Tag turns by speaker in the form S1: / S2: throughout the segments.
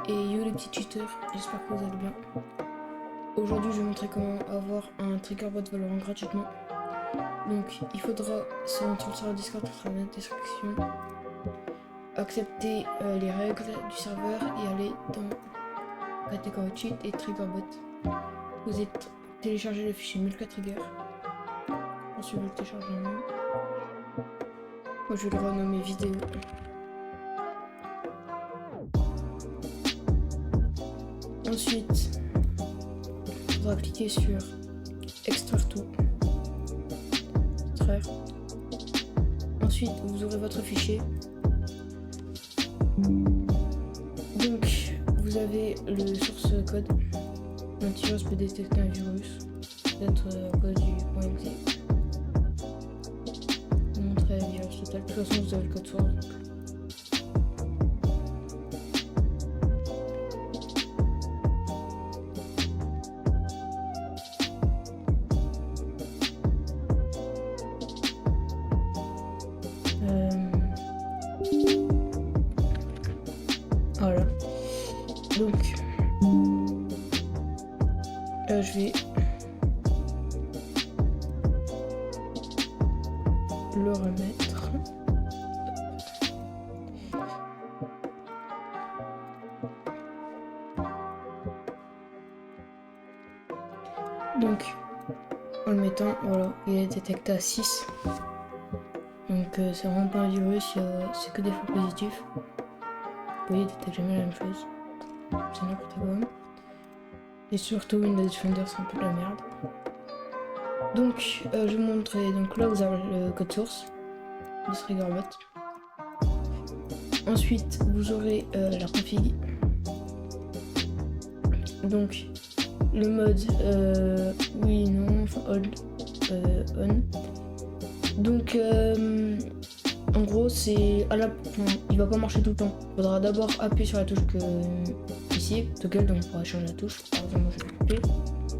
S1: Et yo les petits cheaters, j'espère que vous allez bien. Aujourd'hui je vais montrer comment avoir un triggerbot Valorant gratuitement. Donc il faudra se rendre sur le serveur Discord qui sera dans la description, accepter les règles du serveur et aller dans catégorie cheat et triggerbot. Vous êtes téléchargé le fichier Milka Trigger. Ensuite vous le téléchargez en main. Moi je vais le renommer vidéo. Ensuite, il faudra cliquer sur extraire tout. Extraire. Ensuite, vous aurez votre fichier. Donc, vous avez le source code. L'antivirus peut détecter un virus, peut-être à cause du .exe. Je vous montrerai le virus total. De toute façon, vous avez le code source. Voilà. Donc, je vais le remettre. Donc, en le mettant, voilà, il est détecté à 6. Donc, c'est vraiment pas un virus, c'est que des faux positifs. Vous voyez, il détecte jamais la même chose. C'est n'importe quoi. Et surtout, Windows Defender, c'est un peu de la merde. Donc, je vais vous montrer. Donc là, vous avez le code source de ce triggerbot. Ensuite, vous aurez la config. Donc, le mode oui, non, enfin hold, on. Donc, en gros, c'est à la il va pas marcher tout le temps. Il faudra d'abord appuyer sur la touche ici, toggle, donc on pourra changer la touche. Par exemple, moi je vais P.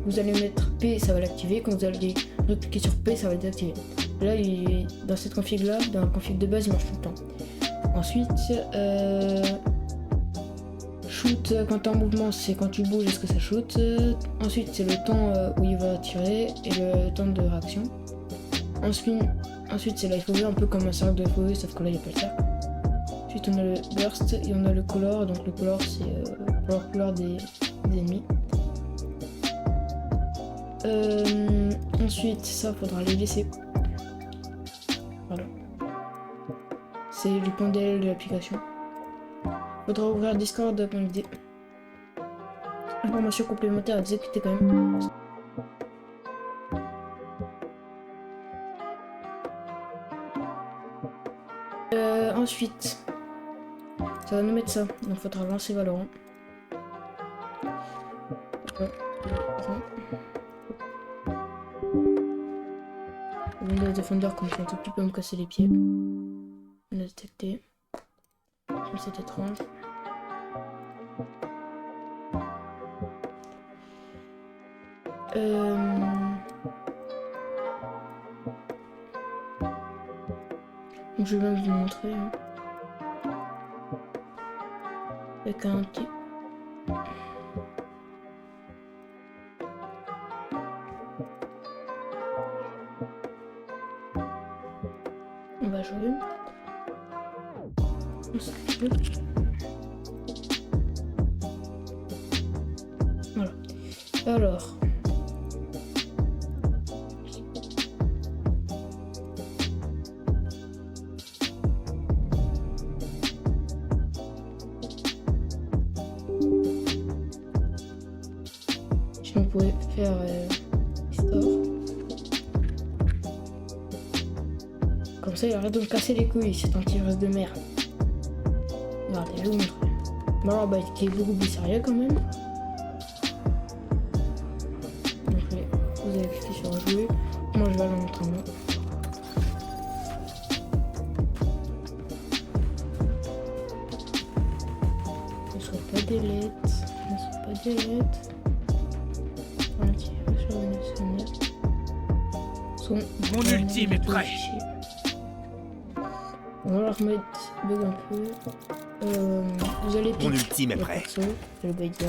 S1: Vous allez mettre P, ça va l'activer. Quand vous allez cliquer sur P, ça va le désactiver. Là, dans cette config là, dans la config de base, il marche tout le temps. Ensuite, shoot quand t'es en mouvement, c'est quand tu bouges, est-ce que ça shoot. Ensuite, c'est le temps où il va tirer et le temps de réaction. Ensuite c'est la FOV, un peu comme un cercle de FOV, sauf que là il n'y a pas le cercle. Ensuite on a le burst et on a le color, donc le color c'est pour la couleur des ennemis. Ensuite ça faudra les laisser. Voilà. C'est les points DL de l'application. Faudra ouvrir discord.id. Information complémentaire à exécuter quand même. Ensuite, ça va nous mettre ça. Donc, il faudra lancer Valorant. Windows Defender, comme ça, un tout petit peu me casser les pieds. On a détecté. C'est étrange. Donc je vais même vous montrer avec un petit on va jouer. Voilà. Alors si on pouvait faire store. Comme ça il arrête de me casser les couilles, cet antivirus de merde. Regardez, je vais vous montrer. Bon alors bah il est beaucoup plus sérieux quand même. Donc vous allez cliquer sur jouer. Moi je vais aller en entraînement. Ne soit pas delete. Ne soit pas delete.
S2: Mon ultime est prêt.
S1: On va leur mettre bug un peu. vous allez
S2: Mon
S1: piquer
S2: ultime est
S1: le
S2: prêt.
S1: perso, le bacon,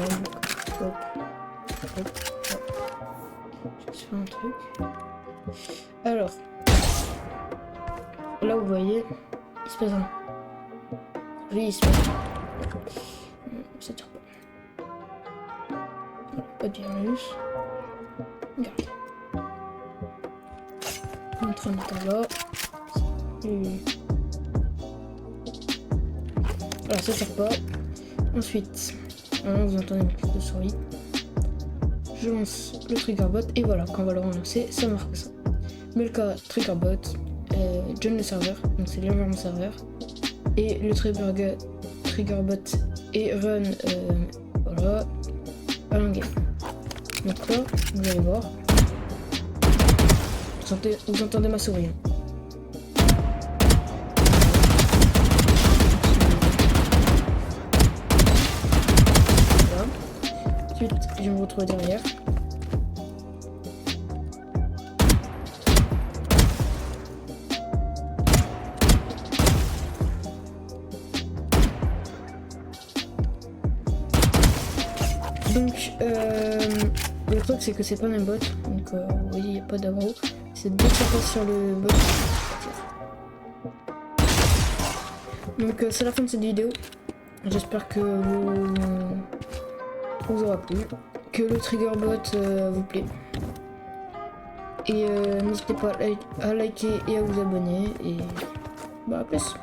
S1: hop, hop, hop. Je vais faire un truc. Alors, là vous voyez, il se passe rien. Oui, il se passe rien. Ça tire pas. Voilà, pas de virus. Regarde. On est en train d'être là. Voilà, ça tire pas. Ensuite, maintenant vous entendez mes clics de souris. Je lance le triggerbot et voilà, quand on va le relancer, ça marque ça. Melka triggerbot, join le serveur, donc c'est l'environnement serveur. Et le triggerbot et run, voilà, à l'engame. Donc là, vous allez voir, vous entendez ma souris. Voilà. Ensuite, je vais me retrouver derrière. Donc, le truc c'est que c'est pas un bot, donc vous voyez, il n'y a pas d'aggro. C'est dès que ça passe sur le bot. Donc, c'est la fin de cette vidéo. J'espère que vous aura plu, que le triggerbot vous plaît. Et n'hésitez pas à liker et à vous abonner. Et bah, à plus.